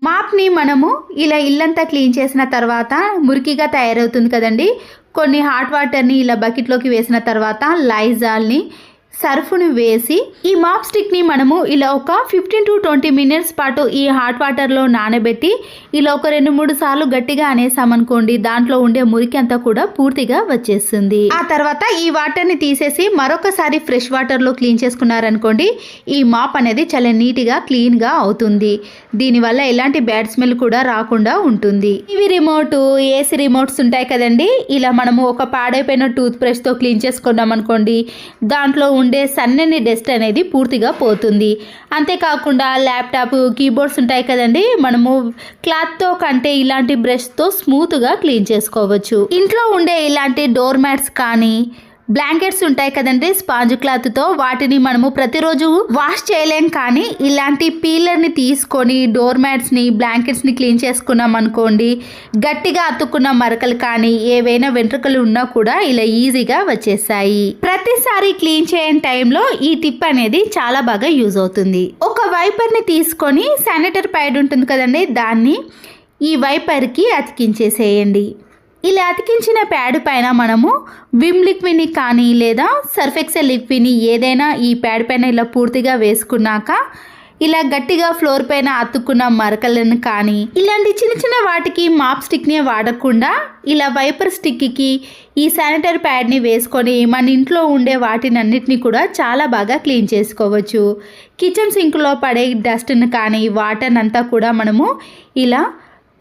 మాప్ని మనము ఇలా ఇల్లంతా క్లీన్ చేసిన తర్వాత మురికిగా తయారవుతుంది కదండి. కొన్ని హాట్ వాటర్ని ఇలా బకెట్లోకి వేసిన తర్వాత లైజాల్ని సర్ఫ్ను వేసి ఈ మాప్ స్టిక్ని మనము ఇలా ఒక 15 to 20 మినిట్స్ పాటు ఈ హాట్ వాటర్లో నానబెట్టి ఇలా ఒక 2-3 సార్లు గట్టిగా అనేసామనుకోండి, దాంట్లో ఉండే మురికి అంతా కూడా పూర్తిగా వచ్చేస్తుంది. ఆ తర్వాత ఈ వాటర్ని తీసేసి మరొకసారి ఫ్రెష్ వాటర్లో క్లీన్ చేసుకున్నారనుకోండి, ఈ మాప్ అనేది చాలా నీట్గా క్లీన్గా అవుతుంది. దీనివల్ల ఎలాంటి బ్యాడ్ స్మెల్ కూడా రాకుండా ఉంటుంది. టీవీ రిమోట్, ఏసీ రిమోట్స్ ఉంటాయి కదండి, ఇలా మనము ఒక పాడైపోయిన టూత్ బ్రష్తో క్లీన్ చేసుకున్నాం అనుకోండి, దాంట్లో ఉండే సన్నని డస్ట్ అనేది పూర్తిగా పోతుంది. అంతేకాకుండా ల్యాప్టాప్, కీబోర్డ్స్ ఉంటాయి కదండి, మనము క్లాత్తో కంటే ఇలాంటి బ్రష్తో స్మూత్గా క్లీన్ చేసుకోవచ్చు. ఇంట్లో ఉండే ఇలాంటి డోర్ మ్యాట్స్ కానీ బ్లాంకెట్స్ ఉంటాయి కదండి స్పాంజ్ క్లాత్తో, వాటిని మనము ప్రతిరోజు వాష్ చేయలేం, కానీ ఇలాంటి పీలర్ని తీసుకొని డోర్ మ్యాట్స్ని, బ్లాంకెట్స్ని క్లీన్ చేసుకున్నాం అనుకోండి, గట్టిగా అతుక్కున్న మరకలు కానీ ఏవైనా వెంట్రుకలు ఉన్నా కూడా ఇలా ఈజీగా వచ్చేసాయి. ప్రతిసారి క్లీన్ చేయని టైంలో ఈ టిప్ అనేది చాలా బాగా యూజ్ అవుతుంది. ఒక వైపర్ని తీసుకొని శానిటరీ ప్యాడ్ ఉంటుంది కదండి, దాన్ని ఈ వైపర్కి అతికించేసేయండి. ఇలా అతికించిన ప్యాడ్ పైన మనము విమ్ లిక్విడ్ని కానీ లేదా సర్ఫ్ ఎక్సెల్ లిక్విడ్ని ఏదైనా ఈ ప్యాడ్ పైన ఇలా పూర్తిగా వేసుకున్నాక ఇలా గట్టిగా ఫ్లోర్ పైన అతుక్కున్న మరకలను కానీ ఇలాంటి చిన్న చిన్న వాటికి మాప్ స్టిక్ని వాడకుండా ఇలా వైపర్ స్టిక్కి ఈ శానిటరీ ప్యాడ్ని వేసుకొని మన ఇంట్లో ఉండే వాటిని అన్నిటినీ కూడా చాలా బాగా క్లీన్ చేసుకోవచ్చు. కిచెన్ సింక్లో పడే డస్ట్ని కానీ వాటర్ అంతా కూడా మనము ఇలా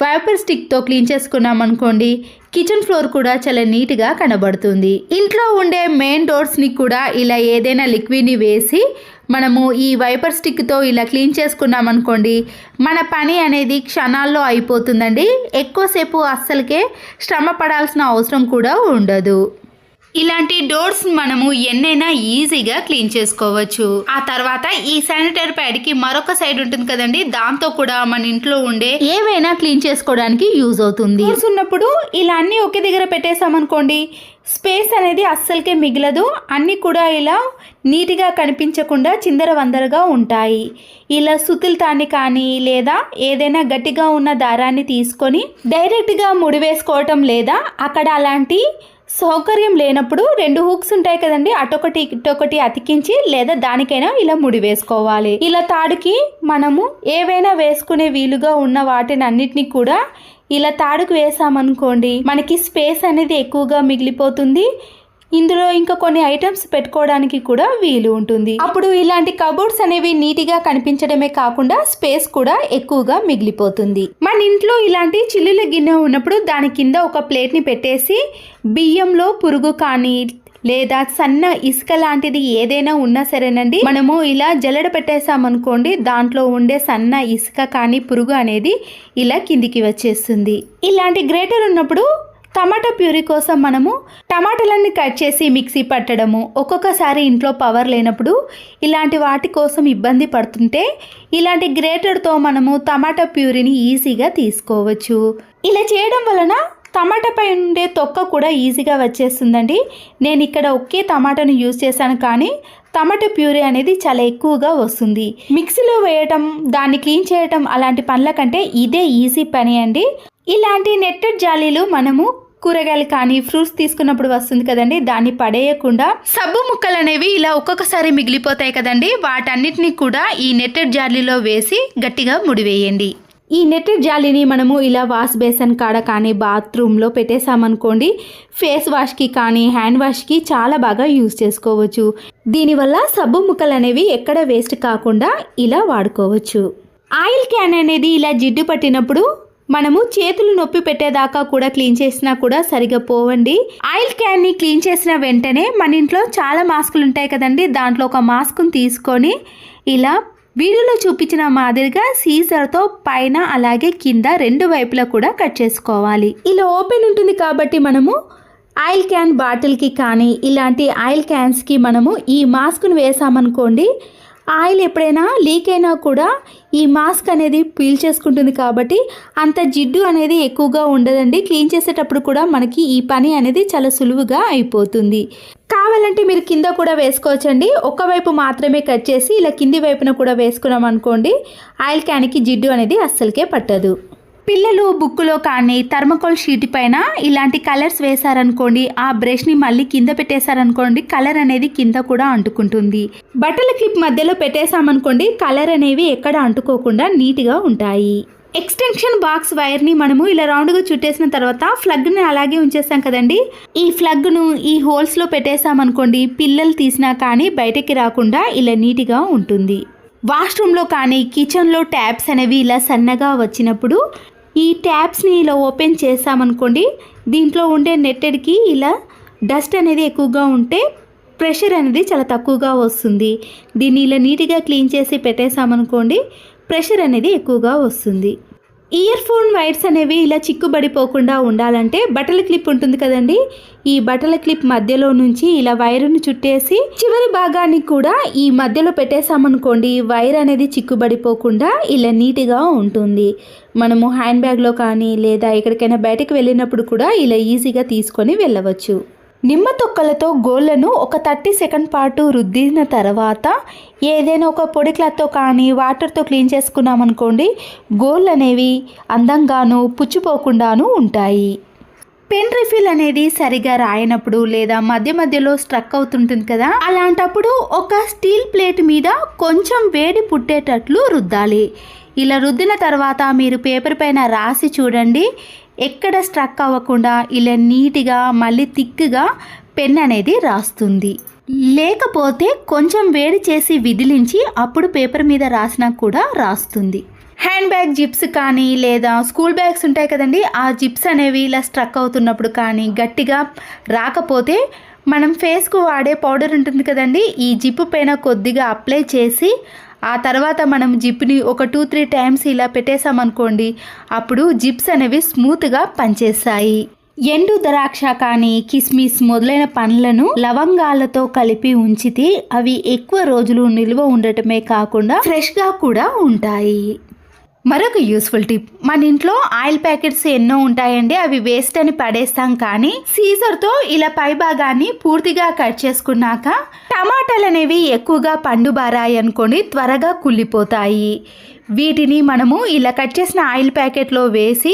వైపర్ స్టిక్తో క్లీన్ చేసుకున్నాం అనుకోండి, కిచెన్ ఫ్లోర్ కూడా చాలా నీట్గా కనబడుతుంది. ఇంట్లో ఉండే మెయిన్ డోర్స్ని కూడా ఇలా ఏదైనా లిక్విడ్ని వేసి మనము ఈ వైపర్ స్టిక్తో ఇలా క్లీన్ చేసుకున్నాం అనుకోండి, మన పని అనేది క్షణాల్లో అయిపోతుందండి. ఎక్కువసేపు అస్సలకే శ్రమ పడాల్సిన అవసరం కూడా ఉండదు. ఇలాంటి డోర్స్ మనము ఎన్నైనా ఈజీగా క్లీన్ చేసుకోవచ్చు. ఆ తర్వాత ఈ శానిటరీ ప్యాడ్కి మరొక సైడ్ ఉంటుంది కదండి, దాంతో కూడా మన ఇంట్లో ఉండే ఏవైనా క్లీన్ చేసుకోవడానికి యూజ్ అవుతుంది. డోర్స్ ఉన్నప్పుడు ఇలా అన్ని ఒకే దగ్గర పెట్టేసామనుకోండి, స్పేస్ అనేది అస్సలకే మిగలదు. అన్నీ కూడా ఇలా నీట్గా కనిపించకుండా చిందరవందరగా ఉంటాయి. ఇలా సుతిల్తాన్ని కానీ లేదా ఏదైనా గట్టిగా ఉన్న దారాన్ని తీసుకొని డైరెక్ట్గా ముడివేసుకోవటం, లేదా అక్కడ అలాంటి సౌకర్యం లేనప్పుడు 2 హుక్స్ ఉంటాయి కదండి, అటొకటి ఇటొకటి అతికించి లేదా దానికైనా ఇలా ముడి వేసుకోవాలి. ఇలా తాడుకి మనము ఏవైనా వేసుకునే వీలుగా ఉన్న వాటిని అన్నిటినీ కూడా ఇలా తాడుకు వేసామనుకోండి, మనకి స్పేస్ అనేది ఎక్కువగా మిగిలిపోతుంది. ఇందులో ఇంకా కొన్ని ఐటమ్స్ పెట్టుకోవడానికి కూడా వీలు ఉంటుంది. అప్పుడు ఇలాంటి కబోర్డ్స్ అనేవి నీట్గా కనిపించడమే కాకుండా స్పేస్ కూడా ఎక్కువగా మిగిలిపోతుంది. మన ఇంట్లో ఇలాంటి చిల్లుల గిన్నె ఉన్నప్పుడు దాని కింద ఒక ప్లేట్ని పెట్టేసి బియ్యంలో పురుగు కానీ లేదా సన్న ఇసుక లాంటిది ఏదైనా ఉన్నా సరేనండి, మనము ఇలా జల్లెడ పెట్టేసామనుకోండి, దాంట్లో ఉండే సన్న ఇసుక కానీ పురుగు అనేది ఇలా కిందికి వచ్చేస్తుంది. ఇలాంటి గ్రేటర్ ఉన్నప్పుడు టమాటా ప్యూరీ కోసం మనము టమాటాలన్నీ కట్ చేసి మిక్సీ పట్టడము, ఒక్కొక్కసారి ఇంట్లో పవర్ లేనప్పుడు ఇలాంటి వాటి కోసం ఇబ్బంది పడుతుంటే ఇలాంటి గ్రేటర్తో మనము టమాటా ప్యూరీని ఈజీగా తీసుకోవచ్చు. ఇలా చేయడం వలన టమాటాపై ఉండే తొక్క కూడా ఈజీగా వచ్చేస్తుందండి. నేను ఇక్కడ ఒకే టమాటాను యూజ్ చేశాను, కానీ టమాటా ప్యూరీ అనేది చాలా ఎక్కువగా వస్తుంది. మిక్సీలో వేయటం, దాన్ని క్లీన్ చేయటం అలాంటి పనుల కంటే ఇదే ఈజీ పని అండి. ఇలాంటి నెట్టెడ్ జాలీలు మనము కూరగాయలు కానీ ఫ్రూట్స్ తీసుకున్నప్పుడు వస్తుంది కదండి, దాన్ని పడేయకుండా సబ్బు ముక్కలు అనేవి ఇలా ఒక్కొక్కసారి మిగిలిపోతాయి కదండి, వాటన్నిటిని కూడా ఈ నెట్టెడ్ జాలీలో వేసి గట్టిగా ముడివేయండి. ఈ నెట్టెడ్ జాలీని మనము ఇలా వాష్ బేసన్ కాడ కానీ బాత్రూంలో పెట్టేసామనుకోండి, ఫేస్ వాష్కి కానీ హ్యాండ్ వాష్కి చాలా బాగా యూజ్ చేసుకోవచ్చు. దీనివల్ల సబ్బు ముక్కలు అనేవి ఎక్కడ వేస్ట్ కాకుండా ఇలా వాడుకోవచ్చు. ఆయిల్ క్యాన్ అనేది ఇలా జిడ్డు పట్టినప్పుడు మనము చేతులు నొప్పి పెట్టేదాకా కూడా క్లీన్ చేసినా కూడా సరిగా పోవండి. ఆయిల్ క్యాన్ని క్లీన్ చేసిన వెంటనే మన ఇంట్లో చాలా మాస్కులు ఉంటాయి కదండి, దాంట్లో ఒక మాస్క్ని తీసుకొని ఇలా వీడియోలో చూపించిన మాదిరిగా సీజర్తో పైన అలాగే కింద 2 వైపులా కూడా కట్ చేసుకోవాలి. ఇలా ఓపెన్ ఉంటుంది కాబట్టి మనము ఆయిల్ క్యాన్ బాటిల్కి కానీ ఇలాంటి ఆయిల్ క్యాన్స్కి మనము ఈ మాస్క్ను వేసామనుకోండి, ఆయిల్ ఎప్పుడైనా లీక్ అయినా కూడా ఈ మాస్క్ అనేది పీల్ చేసుకుంటుంది కాబట్టి అంత జిడ్డు అనేది ఎక్కువగా ఉండదండి. క్లీన్ చేసేటప్పుడు కూడా మనకి ఈ పని అనేది చాలా సులువుగా అయిపోతుంది. కావాలంటే మీరు కింద కూడా వేసుకోవచ్చండి. ఒకవైపు మాత్రమే కట్ చేసి ఇలా కింది వైపున కూడా వేసుకున్నాం అనుకోండి, ఆయిల్ క్యాన్కి జిడ్డు అనేది అస్సలకే పట్టదు. పిల్లలు బుక్కులో కానీ థర్మకోల్ షీట్ పైన ఇలాంటి కలర్స్ వేశారనుకోండి, ఆ బ్రష్ని మళ్ళీ కింద పెట్టేశారనుకోండి, కలర్ అనేది కింద కూడా అంటుకుంటుంది. బట్టల క్లిప్ మధ్యలో పెట్టేశామనుకోండి, కలర్ అనేవి ఎక్కడ అంటుకోకుండా నీట్గా ఉంటాయి. ఎక్స్టెన్షన్ బాక్స్ వైర్ని మనము ఇలా రౌండ్గా చుట్టేసిన తర్వాత ఫ్లగ్ని అలాగే ఉంచేస్తాం కదండి. ఈ ఫ్లగ్ను ఈ హోల్స్లో పెట్టేసామనుకోండి, పిల్లలు తీసినా కానీ బయటకి రాకుండా ఇలా నీట్గా ఉంటుంది. వాష్రూమ్లో కానీ కిచెన్లో ట్యాప్స్ అనేవి ఇలా సన్నగా వచ్చినప్పుడు ఈ ట్యాప్స్ని ఇలా ఓపెన్ చేసామనుకోండి, దీంట్లో ఉండే నెట్టెడ్కి ఇలా డస్ట్ అనేది ఎక్కువగా ఉంటే ప్రెషర్ అనేది చాలా తక్కువగా వస్తుంది. దీన్ని ఇలా నీట్గా క్లీన్ చేసి పెట్టేసామనుకోండి, ప్రెషర్ అనేది ఎక్కువగా వస్తుంది. ఇయర్ ఫోన్ వైర్స్ అనేవి ఇలా చిక్కుబడిపోకుండా ఉండాలంటే బట్టల క్లిప్ ఉంటుంది కదండి, ఈ బట్టల క్లిప్ మధ్యలో నుంచి ఇలా వైరును చుట్టేసి చివరి భాగాన్ని కూడా ఈ మధ్యలో పెట్టేసామనుకోండి, వైర్ అనేది చిక్కుబడిపోకుండా ఇలా నీట్గా ఉంటుంది. మనము హ్యాండ్ బ్యాగ్లో కానీ లేదా ఎక్కడికైనా బయటకు వెళ్ళినప్పుడు కూడా ఇలా ఈజీగా తీసుకొని వెళ్ళవచ్చు. నిమ్మ తొక్కలతో గోళ్ళను ఒక 30 సెకండ్ పాటు రుద్దిన తర్వాత ఏదైనా ఒక పొడి క్లాత్తో కానీ వాటర్తో క్లీన్ చేసుకున్నామనుకోండి, గోళ్ళు అనేవి అందంగాను పుచ్చిపోకుండాను ఉంటాయి. పెన్ రిఫిల్ అనేది సరిగా రాయనప్పుడు లేదా మధ్య మధ్యలో స్ట్రక్ అవుతుంటుంది కదా, అలాంటప్పుడు ఒక స్టీల్ ప్లేట్ మీద కొంచెం వేడి పుట్టేటట్లు రుద్దాలి. ఇలా రుద్దిన తర్వాత మీరు పేపర్ పైన రాసి చూడండి, ఎక్కడ స్ట్రక్ అవ్వకుండా ఇలా నీట్గా మళ్ళీ థిక్గా పెన్ అనేది రాస్తుంది. లేకపోతే కొంచెం వేడి చేసి విదిలించి అప్పుడు పేపర్ మీద రాసినా కూడా రాస్తుంది. హ్యాండ్ బ్యాగ్ జిప్స్ కానీ లేదా స్కూల్ బ్యాగ్స్ ఉంటాయి కదండి, ఆ జిప్స్ అనేవి ఇలా స్ట్రక్ అవుతున్నప్పుడు కానీ గట్టిగా రాకపోతే మనం ఫేస్కు వాడే పౌడర్ ఉంటుంది కదండి, ఈ జిప్ పైన కొద్దిగా అప్లై చేసి ఆ తర్వాత మనం జిప్ని ఒక 2-3 టైమ్స్ ఇలా పెట్టేసామనుకోండి, అప్పుడు జిప్స్ అనేవి స్మూత్గా పనిచేస్తాయి. ఎండు ద్రాక్ష కానీ కిస్మిస్ మొదలైన పండ్లను లవంగాలతో కలిపి ఉంచితే అవి ఎక్కువ రోజులు నిల్వ ఉండటమే కాకుండా ఫ్రెష్గా కూడా ఉంటాయి. మరొక యూస్ఫుల్ టిప్, మన ఇంట్లో ఆయిల్ ప్యాకెట్స్ ఎన్నో ఉంటాయండి, అవి వేస్ట్ అని పడేస్తాం. కానీ సీజర్తో ఇలా పై భాగాన్ని పూర్తిగా కట్ చేసుకున్నాక టమాటాలు అనేవి ఎక్కువగా పండు బారాయి అనుకోండి, త్వరగా కుళ్ళిపోతాయి. వీటిని మనము ఇలా కట్ చేసిన ఆయిల్ ప్యాకెట్లో వేసి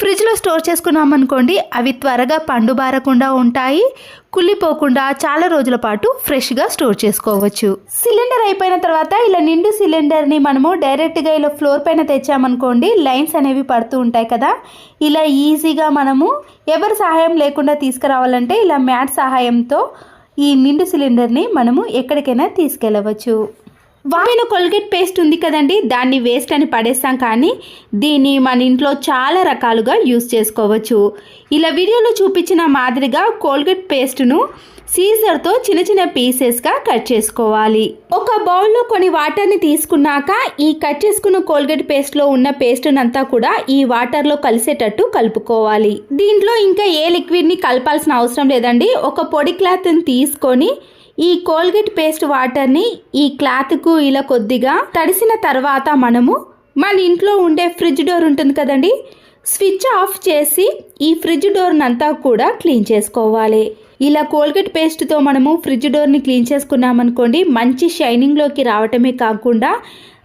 ఫ్రిడ్జ్లో స్టోర్ చేసుకున్నామనుకోండి, అవి త్వరగా పండు బారకుండా ఉంటాయి, కుళ్ళిపోకుండా చాలా రోజుల పాటు ఫ్రెష్గా స్టోర్ చేసుకోవచ్చు. సిలిండర్ అయిపోయిన తర్వాత ఇలా నిండు సిలిండర్ని మనము డైరెక్ట్గా ఇలా ఫ్లోర్ పైన తెచ్చామనుకోండి, లైన్స్ అనేవి పడుతూ ఉంటాయి కదా, ఇలా ఈజీగా మనము ఎవరి సహాయం లేకుండా తీసుకురావాలంటే ఇలా మ్యాట్ సహాయంతో ఈ నిండు సిలిండర్ని మనము ఎక్కడికైనా తీసుకెళ్ళవచ్చు. వాడిన కోల్గేట్ పేస్ట్ ఉంది కదండి, దాన్ని వేస్ట్ అని పడేస్తాం. కానీ దీన్ని మన ఇంట్లో చాలా రకాలుగా యూస్ చేసుకోవచ్చు. ఇలా వీడియోలో చూపించిన మాదిరిగా కోల్గేట్ పేస్ట్ను సీజర్తో చిన్న చిన్న పీసెస్గా కట్ చేసుకోవాలి. ఒక బౌల్లో కొన్ని వాటర్ని తీసుకున్నాక ఈ కట్ చేసుకున్న కోల్గేట్ పేస్ట్లో ఉన్న పేస్ట్నంతా కూడా ఈ వాటర్లో కలిసేటట్టు కలుపుకోవాలి. దీంట్లో ఇంకా ఏ లిక్విడ్ని కలపాల్సిన అవసరం లేదండి. ఒక పొడి క్లాత్ని తీసుకొని ఈ కోల్గేట్ పేస్ట్ వాటర్ని ఈ క్లాత్కు ఇలా కొద్దిగా తడిసిన తర్వాత మనము మన ఇంట్లో ఉండే ఫ్రిడ్జ్ డోర్ ఉంటుంది కదండి, స్విచ్ ఆఫ్ చేసి ఈ ఫ్రిడ్జ్ డోర్నంతా కూడా క్లీన్ చేసుకోవాలి. ఇలా కోల్గేట్ పేస్ట్తో మనము ఫ్రిడ్జ్ డోర్ని క్లీన్ చేసుకున్నామనుకోండి, మంచి షైనింగ్లోకి రావటమే కాకుండా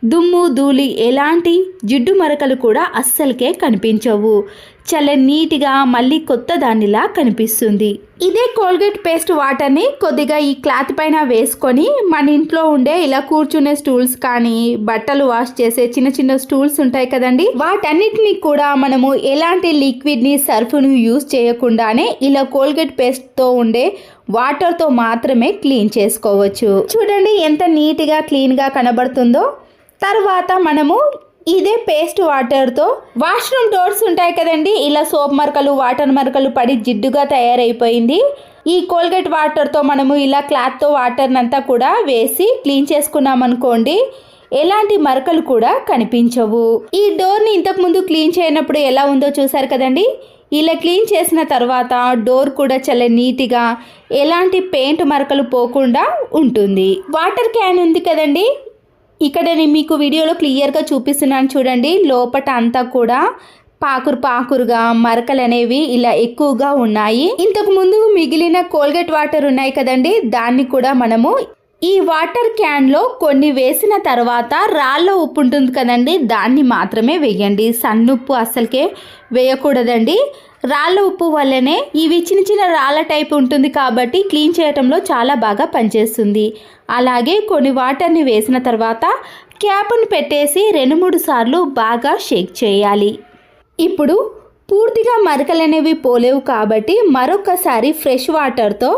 దుమ్ము ధూళి ఎలాంటి జిడ్డు మరకలు కూడా అస్సలకే కనిపించవు. చాలా నీట్గా మళ్ళీ కొత్త దానిలా కనిపిస్తుంది. ఇదే కోల్గేట్ పేస్ట్ వాటర్ని కొద్దిగా ఈ క్లాత్ పైన వేసుకొని మన ఇంట్లో ఉండే ఇలా కూర్చునే స్టూల్స్ కానీ బట్టలు వాష్ చేసే చిన్న చిన్న స్టూల్స్ ఉంటాయి కదండి, వాటన్నిటిని కూడా మనము ఎలాంటి లిక్విడ్ని సర్ఫ్ను యూజ్ చేయకుండానే ఇలా కోల్గేట్ పేస్ట్తో ఉండే వాటర్తో మాత్రమే క్లీన్ చేసుకోవచ్చు. చూడండి ఎంత నీట్గా క్లీన్గా కనబడుతుందో. తర్వాత మనము ఇదే పేస్ట్ వాటర్తో వాష్రూమ్ డోర్స్ ఉంటాయి కదండి, ఇలా సోప్ మరకలు వాటర్ మరకలు పడి జిడ్డుగా తయారైపోయింది. ఈ కోల్గేట్ వాటర్తో మనము ఇలా క్లాత్తో వాటర్నంతా కూడా వేసి క్లీన్ చేసుకున్నామనుకోండి, ఎలాంటి మరకలు కూడా కనిపించవు. ఈ డోర్ని ఇంతకుముందు క్లీన్ చేయనప్పుడు ఎలా ఉందో చూసారు కదండి, ఇలా క్లీన్ చేసిన తర్వాత డోర్ కూడా చాలా నీట్గా ఎలాంటి పెయింట్ మరకలు పోకుండా ఉంటుంది. వాటర్ క్యాన్ ఉంది కదండి, ఇక్కడ నేను మీకు వీడియోలో క్లియర్గా చూపిస్తున్నాను చూడండి. లోపట అంతా కూడా పాకురుగా మరకలు అనేవి ఇలా ఎక్కువగా ఉన్నాయి. ఇంతకు ముందు మిగిలిన కోల్గేట్ వాటర్ ఉన్నాయి కదండి, దాన్ని కూడా మనము ఈ వాటర్ క్యాన్లో కొన్ని వేసిన తర్వాత రాళ్ళ ఉప్పు ఉంటుంది కదండి, దాన్ని మాత్రమే వేయండి. సన్నుప్పు అస్సలకే వేయకూడదండి. రాళ్ళ ఉప్పు వల్లనే ఇవి చిన్న రాళ్ళ టైప్ ఉంటుంది కాబట్టి క్లీన్ చేయడంలో చాలా బాగా పనిచేస్తుంది. అలాగే కొన్ని వాటర్ని వేసిన తర్వాత క్యాప్ను పెట్టేసి 2-3 సార్లు బాగా షేక్ చేయాలి. ఇప్పుడు పూర్తిగా మరకలు అనేవి పోలేవు కాబట్టి మరొకసారి ఫ్రెష్ వాటర్తో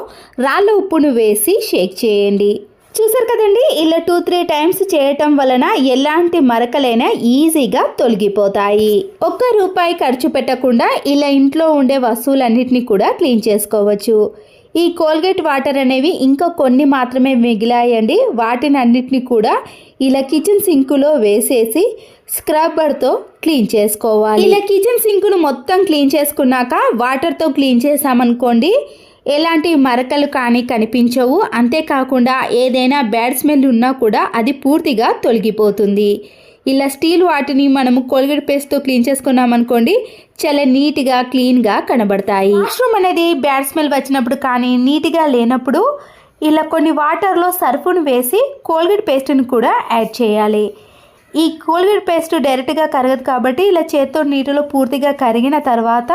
రాళ్ళ ఉప్పును వేసి షేక్ చేయండి. చూసారు కదండి, ఇలా 2-3 టైమ్స్ చేయటం వలన ఎలాంటి మరకలైనా ఈజీగా తొలగిపోతాయి. ₹1 ఖర్చు పెట్టకుండా ఇలా ఇంట్లో ఉండే వస్తువులన్నిటిని కూడా క్లీన్ చేసుకోవచ్చు. ఈ కోల్గేట్ వాటర్ అనేవి ఇంకా కొన్ని మాత్రమే మిగిలాయండి. వాటిని అన్నిటిని కూడా ఇలా కిచెన్ సింకులో వేసేసి స్క్రబ్బర్తో క్లీన్ చేసుకోవాలి. ఇలా కిచెన్ సింకును మొత్తం క్లీన్ చేసుకున్నాక వాటర్తో క్లీన్ చేసామనుకోండి, ఎలాంటి మరకలు కానీ కనిపించవు. అంతేకాకుండా ఏదైనా బ్యాడ్ స్మెల్ ఉన్నా కూడా అది పూర్తిగా తొలగిపోతుంది. ఇలా స్టీల్ వాటిని మనము కోల్గేట్ పేస్ట్తో క్లీన్ చేసుకున్నామనుకోండి, చాలా నీట్గా క్లీన్గా కనబడతాయి. వాష్రూమ్ అనేది బ్యాడ్ స్మెల్ వచ్చినప్పుడు కానీ నీట్గా లేనప్పుడు ఇలా కొన్ని వాటర్లో సర్ఫును వేసి కోల్గేట్ పేస్ట్ని కూడా యాడ్ చేయాలి. ఈ కోల్గేట్ పేస్ట్ డైరెక్ట్గా కరగదు కాబట్టి ఇలా చేత్తో నీటిలో పూర్తిగా కరిగిన తర్వాత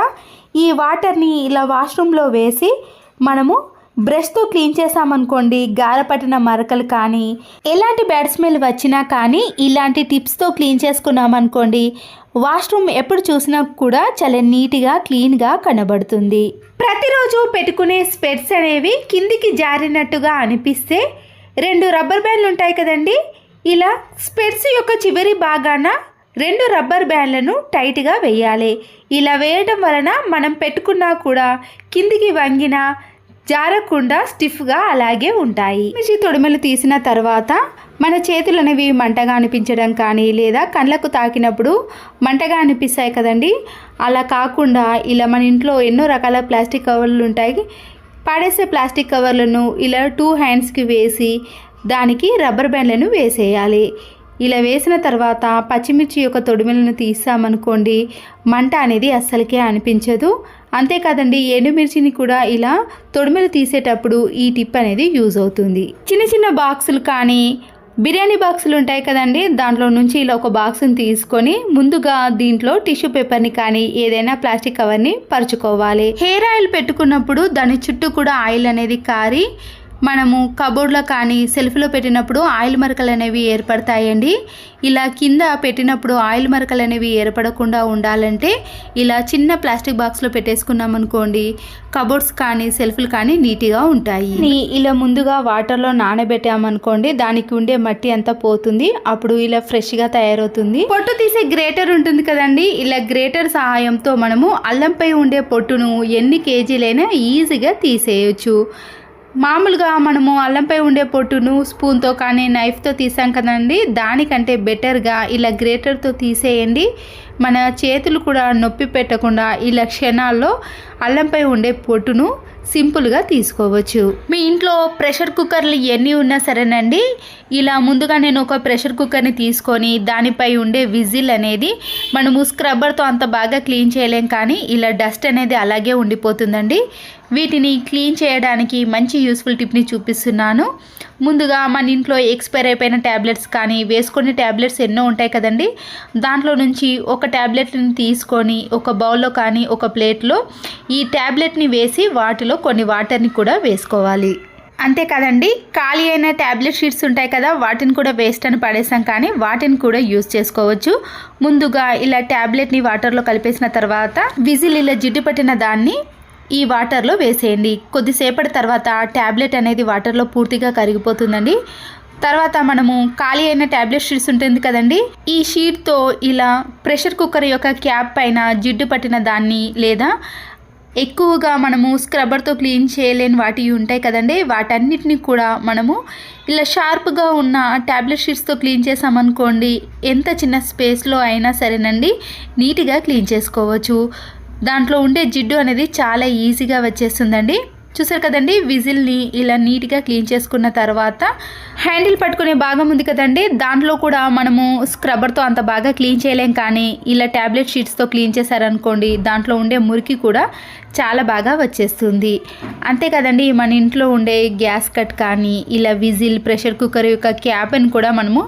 ఈ వాటర్ని ఇలా వాష్రూమ్లో వేసి మనము బ్రష్తో క్లీన్ చేసామనుకోండి, గారపట్టిన మరకలు కానీ ఎలాంటి బ్యాడ్ స్మెల్ వచ్చినా కానీ ఇలాంటి టిప్స్తో క్లీన్ చేసుకున్నామనుకోండి, వాష్రూమ్ ఎప్పుడు చూసినా కూడా చాలా నీట్గా క్లీన్గా కనబడుతుంది. ప్రతిరోజు పెట్టుకునే స్పెట్స్ అనేవి కిందికి జారినట్టుగా అనిపిస్తే 2 రబ్బర్ బ్యాండ్లు ఉంటాయి కదండి, ఇలా స్పెట్స్ యొక్క చివరి భాగాన 2 రబ్బర్ బ్యాండ్లను టైట్గా వేయాలి. ఇలా వేయడం వలన మనం పెట్టుకున్నా కూడా కిందికి వంగిన జారకుండా స్టిఫ్గా అలాగే ఉంటాయి. మిర్చి తొడిమెలు తీసిన తర్వాత మన చేతులు అనేవి మంటగా అనిపించడం కానీ లేదా కళ్ళకు తాకినప్పుడు మంటగా అనిపిస్తాయి కదండి, అలా కాకుండా ఇలా మన ఇంట్లో ఎన్నో రకాల ప్లాస్టిక్ కవర్లు ఉంటాయి. పడేసే ప్లాస్టిక్ కవర్లను ఇలా 2 హ్యాండ్స్కి వేసి దానికి రబ్బర్ బ్యాండ్లను వేసేయాలి. ఇలా వేసిన తర్వాత పచ్చిమిర్చి యొక్క తొడిమెలను తీసామనుకోండి, మంట అనేది అస్సలకే అనిపించదు. అంతేకాదండి, ఎండుమిర్చిని కూడా ఇలా తొడిమెలు తీసేటప్పుడు ఈ టిప్ అనేది యూజ్ అవుతుంది. చిన్న బాక్సులు కానీ బిర్యానీ బాక్సులు ఉంటాయి కదండి, దాంట్లో నుంచి ఇలా ఒక బాక్స్ని తీసుకొని ముందుగా దీంట్లో టిష్యూ పేపర్ని కానీ ఏదైనా ప్లాస్టిక్ కవర్ని పరుచుకోవాలి. హెయిర్ ఆయిల్ పెట్టుకున్నప్పుడు దాని చుట్టూ కూడా ఆయిల్ అనేది కారి మనము కబోర్డ్లో కానీ సెల్ఫ్లో పెట్టినప్పుడు ఆయిల్ మరకలు అనేవి ఏర్పడతాయండి. ఇలా కింద పెట్టినప్పుడు ఆయిల్ మరకలు అనేవి ఏర్పడకుండా ఉండాలంటే ఇలా చిన్న ప్లాస్టిక్ బాక్స్లో పెట్టేసుకున్నామనుకోండి, కబోర్డ్స్ కానీ సెల్ఫ్లు కానీ నీట్గా ఉంటాయి. ఇలా ముందుగా వాటర్లో నానబెట్టామనుకోండి, దానికి ఉండే మట్టి అంతా పోతుంది. అప్పుడు ఇలా ఫ్రెష్గా తయారవుతుంది. పొట్టు తీసే గ్రేటర్ ఉంటుంది కదండి, ఇలా గ్రేటర్ సహాయంతో మనము అల్లంపై ఉండే పొట్టును ఎన్ని కేజీలైనా ఈజీగా తీసేయచ్చు. మామూలుగా మనము అల్లంపై ఉండే పొట్టును స్పూన్తో కానీ నైఫ్తో తీసాం కదండి, దానికంటే బెటర్గా ఇలా గ్రేటర్తో తీసేయండి. మన చేతులు కూడా నొప్పి పెట్టకుండా ఇలా క్షణాల్లో అల్లంపై ఉండే పొట్టును సింపుల్గా తీసుకోవచ్చు. మీ ఇంట్లో ప్రెషర్ కుక్కర్లు ఎన్ని ఉన్నా సరేనండి, ఇలా ముందుగా నేను ఒక ప్రెషర్ కుక్కర్ని తీసుకొని దానిపై ఉండే విజిల్ అనేది మనము స్క్రబ్బర్తో అంత బాగా క్లీన్ చేయలేం కానీ ఇలా డస్ట్ అనేది అలాగే ఉండిపోతుందండి. వీటిని క్లీన్ చేయడానికి మంచి యూస్ఫుల్ టిప్ని చూపిస్తున్నాను. ముందుగా మన ఇంట్లో ఎక్స్పైర్ అయిపోయిన ట్యాబ్లెట్స్ కానీ వేసుకునే ట్యాబ్లెట్స్ ఎన్నో ఉంటాయి కదండి, దాంట్లో నుంచి ఒక ట్యాబ్లెట్ని తీసుకొని ఒక బౌల్లో కానీ ఒక ప్లేట్లో ఈ ట్యాబ్లెట్ని వేసి వాటిలో కొన్ని వాటర్ని కూడా వేసుకోవాలి. అంతేకాదండి, ఖాళీ అయిన ట్యాబ్లెట్ షీట్స్ ఉంటాయి కదా, వాటిని కూడా వేస్ట్ అని పడేసాం కానీ వాటిని కూడా యూజ్ చేసుకోవచ్చు. ముందుగా ఇలా ట్యాబ్లెట్ని వాటర్లో కలిపేసిన తర్వాత విజిల్ ఇలా జిడ్డు పట్టిన దాన్ని ఈ వాటర్లో వేసేయండి. కొద్దిసేపటి తర్వాత ట్యాబ్లెట్ అనేది వాటర్లో పూర్తిగా కరిగిపోతుందండి. తర్వాత మనము ఖాళీ అయిన ట్యాబ్లెట్ షీట్స్ ఉంటుంది కదండి, ఈ షీట్తో ఇలా ప్రెషర్ కుక్కర్ యొక్క క్యాప్ పైన జిడ్డు పట్టిన దాన్ని లేదా ఎక్కువగా మనము స్క్రబ్బర్తో క్లీన్ చేయలేని వాటి ఉంటాయి కదండి, వాటన్నిటిని కూడా మనము ఇలా షార్ప్గా ఉన్న ట్యాబ్లెట్ షీట్స్తో క్లీన్ చేసామనుకోండి, ఎంత చిన్న స్పేస్లో అయినా సరేనండి నీట్గా క్లీన్ చేసుకోవచ్చు. దాంట్లో ఉండే జిడ్డు అనేది చాలా ఈజీగా వచ్చేస్తుందండి. చూసారు కదండి, విజిల్ని ఇలా నీట్గా క్లీన్ చేసుకున్న తర్వాత హ్యాండిల్ పట్టుకునే భాగం ఉంది కదండి, దాంట్లో కూడా మనము స్క్రబ్బర్తో అంత బాగా క్లీన్ చేయలేం. కానీ ఇలా ట్యాబ్లెట్ షీట్స్తో క్లీన్ చేశారనుకోండి, దాంట్లో ఉండే మురికి కూడా చాలా బాగా వచ్చేస్తుంది. అంతే కదండి, మన ఇంట్లో ఉండే గ్యాస్ కట్ కానీ ఇలా విజిల్, ప్రెషర్ కుక్కర్ యొక్క క్యాప్ని కూడా మనము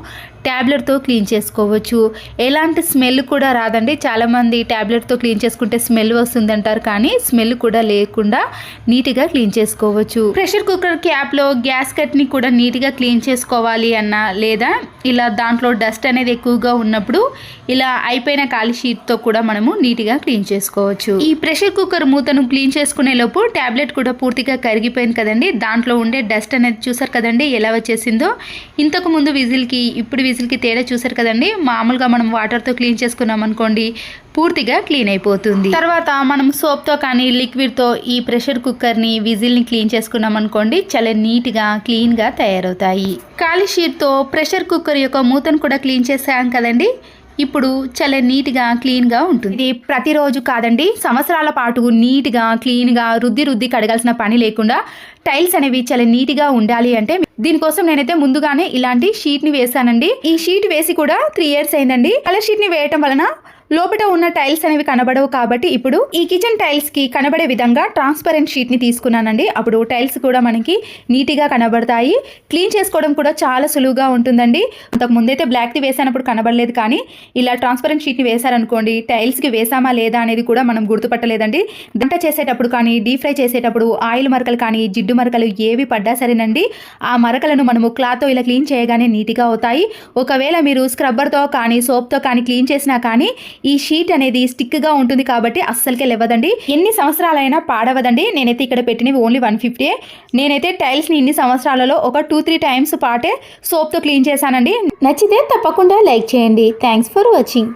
ట్యాబ్లెట్తో క్లీన్ చేసుకోవచ్చు. ఎలాంటి స్మెల్ కూడా రాదండి. చాలామంది ట్యాబ్లెట్తో క్లీన్ చేసుకుంటే స్మెల్ వస్తుందంటారు, కానీ స్మెల్ కూడా లేకుండా నీట్గా క్లీన్ చేసుకోవచ్చు. ప్రెషర్ కుక్కర్ క్యాప్లో గ్యాస్ కట్ని కూడా నీట్గా క్లీన్ చేసుకోవాలి అన్నా, లేదా ఇలా దాంట్లో డస్ట్ అనేది ఎక్కువగా ఉన్నప్పుడు ఇలా అయిపోయిన ఖాళీ షీట్తో కూడా మనము నీట్గా క్లీన్ చేసుకోవచ్చు. ఈ ప్రెషర్ కుక్కర్ మూతను క్లీన్ చేసుకునే లోపు ట్యాబ్లెట్ కూడా పూర్తిగా కరిగిపోయింది కదండి. దాంట్లో ఉండే డస్ట్ అనేది చూసారు కదండి ఎలా వచ్చేసిందో. ఇంతకు ముందు విజిల్కి ఇప్పుడు విజిల్కి తేడా చూసారు కదండి. మామూలుగా మనం వాటర్తో క్లీన్ చేసుకున్నాం అనుకోండి, పూర్తిగా క్లీన్ అయిపోతుంది. తర్వాత మనం సోప్తో కానీ లిక్విడ్తో ఈ ప్రెషర్ కుక్కర్ని, విజిల్ని క్లీన్ చేసుకున్నాం అనుకోండి, చాలా నీట్గా క్లీన్గా తయారవుతాయి. ఖాళీ షీట్తో ప్రెషర్ కుక్కర్ యొక్క మూతను కూడా క్లీన్ చేసాం కదండి, ఇప్పుడు చాలా నీట్గా క్లీన్గా ఉంటుంది. ఇది ప్రతిరోజు కాదండి, సంవత్సరాల పాటు నీట్గా క్లీన్గా రుద్ది కడగాల్సిన పని లేకుండా టైల్స్ అనేవి చాలా నీట్గా ఉండాలి అంటే దీనికోసం నేనైతే ముందుగానే ఇలాంటి షీట్ని వేసానండి. ఈ షీట్ వేసి కూడా 3 years అయిందండి. కలర్ షీట్ని వేయటం వలన లోపల ఉన్న టైల్స్ అనేవి కనబడవు. కాబట్టి ఇప్పుడు ఈ కిచెన్ టైల్స్కి కనబడే విధంగా ట్రాన్స్పరెంట్ షీట్ని తీసుకున్నానండి. అప్పుడు టైల్స్ కూడా మనకి నీట్గా కనబడతాయి. క్లీన్ చేసుకోవడం కూడా చాలా సులువుగా ఉంటుందండి. అంతకు ముందైతే బ్లాక్ది వేసానప్పుడు కనబడలేదు, కానీ ఇలా ట్రాన్స్పరెంట్ షీట్ని వేసారనుకోండి, టైల్స్కి వేసామా లేదా అనేది కూడా మనం గుర్తుపట్టలేదండి. వంట చేసేటప్పుడు కానీ, డీప్ ఫ్రై చేసేటప్పుడు ఆయిల్ మరకలు కానీ, జిడ్డు మరకలు ఏవి పడ్డా సరేనండి, ఆ మరకలను మనము క్లాత్తో ఇలా క్లీన్ చేయగానే నీట్గా అవుతాయి. ఒకవేళ మీరు స్క్రబ్బర్తో కానీ, సోప్తో కానీ క్లీన్ చేసినా కానీ ఈ షీట్ అనేది స్టిక్గా ఉంటుంది కాబట్టి అస్సలకే లేవదండి. ఎన్ని సంవత్సరాలైనా పాడవదండి. నేనైతే ఇక్కడ పెట్టినవి ఓన్లీ 150. నేనైతే టైల్స్ని ఇన్ని సంవత్సరాలలో ఒక 2-3 times పాటే సోప్తో క్లీన్ చేశానండి. నచ్చితే తప్పకుండా లైక్ చేయండి. Thanks for watching.